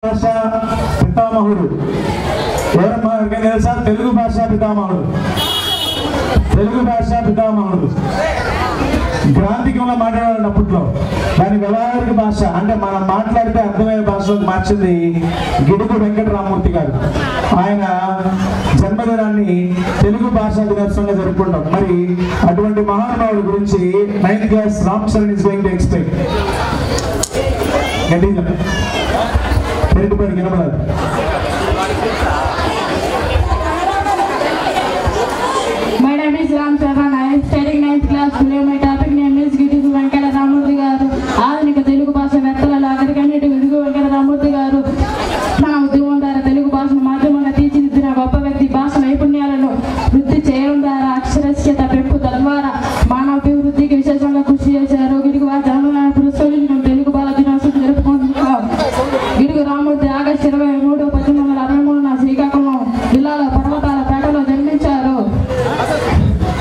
భాషా పితామహుడు ఎవరమ్మా? ఎవరికైనా తెలుసా? తెలుగు భాషా పితామహుడు. తెలుగు భాషా పితామహుడు గ్రాంధికంలో మాట్లాడాడు అప్పట్లో. దాని వ్యవహారిక భాష అంటే మనం మాట్లాడితే అర్థమయ్యే భాషలోకి మార్చింది గిడుగు వెంకటరామూర్తి గారు. ఆయన జన్మదినాన్ని తెలుగు భాషా దినోత్సవంగా జరుపుకుంటాం. మరి అటువంటి మహానుభావుడి గురించి 9th class Ram Charan is going to explain. వినపడాలి. My name is Ram Charan. I am studying 9th class. My topic name is Gidugu Venkata Ramurthy garu. ఆధునిక తెలుగు భాష వేత్తలలో అగ్రగణ్యుడు గిడుగు వెంకట రామూర్తి గారు మన ఉద్యమం ద్వారా తెలుగు భాషను మాధ్యమంగా తీర్చిదిద్దిన గొప్ప వ్యక్తి. భాష నైపుణ్యాలను వృద్ధి చేయడం ద్వారా అక్షరాస్యత పెంపు తద్వారా మానవ అభివృద్ధికి విశేషంగా కృషి చేశారు. గిడుగు వారి జన్మదినాన్ని పురస్కరించుకుని తెలుగు బాల దినోత్సవం జరుపుకుంటున్నాం. గిడుగు రామూర్తి ఆగస్టు 23, 1863 శ్రీకాకుళం జిల్లాలో పర్వతాల పేటలో జన్మించారు.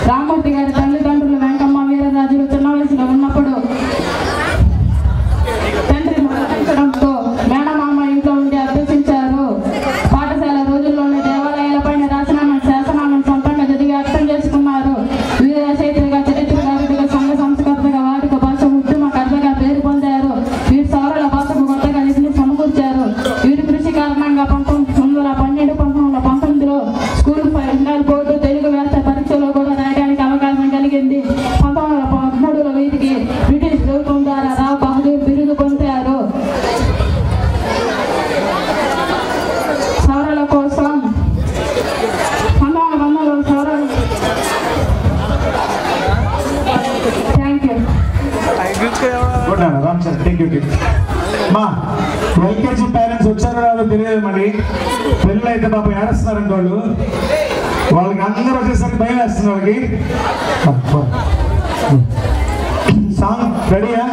రామూర్తి గారి తల్లిదండ్రులు వెంకమ్మ వీరరాజులు చిన్న వయసులో ఉన్నప్పుడు తండ్రి మరణించడంతో మేనమామ ఇంట్లో ఉండి అభ్యసించారు. పాఠశాల రోజుల్లోనే దేవాలయాలపైన రాసిన శాసనాలను సొంతంగా చదివి అర్థం చేసుకున్నారు. వీర రచయితగా, చరిత్రకారుడిగా, సంఘ సంస్కర్తగా, వాడుక భాష ఉద్యమకర్తగా పేరు పొందారు. వీరి సౌరల భాషకు కొత్తగా నిధిని సమకూర్చారు. వీరి కృషి కారణంగా 1912, 1919లో స్కూల్ ఫైనల్ బోర్డు తెలుగు వ్యాస పరీక్షలో కూడా రాయడానికి అవకాశం కలిగింది. 1913లో వీరికి బ్రిటిష్ ప్రభుత్వం ద్వారా రావ్ బహదూర్ బిరుదు పొందారు. సౌరల కోసం 1900లో సౌరలు thank you. Ram sir thank you. మా ఎల్కేజీ పేరెంట్స్ వచ్చారో రాదో తెలియదు. మరి పిల్లలు అయితే పాపం ఏడుస్తున్నారండి. వాళ్ళకి అందరూ వచ్చేసరికి భయం వేస్తున్నారు. వాళ్ళకి సాంగ్ రెడీయా?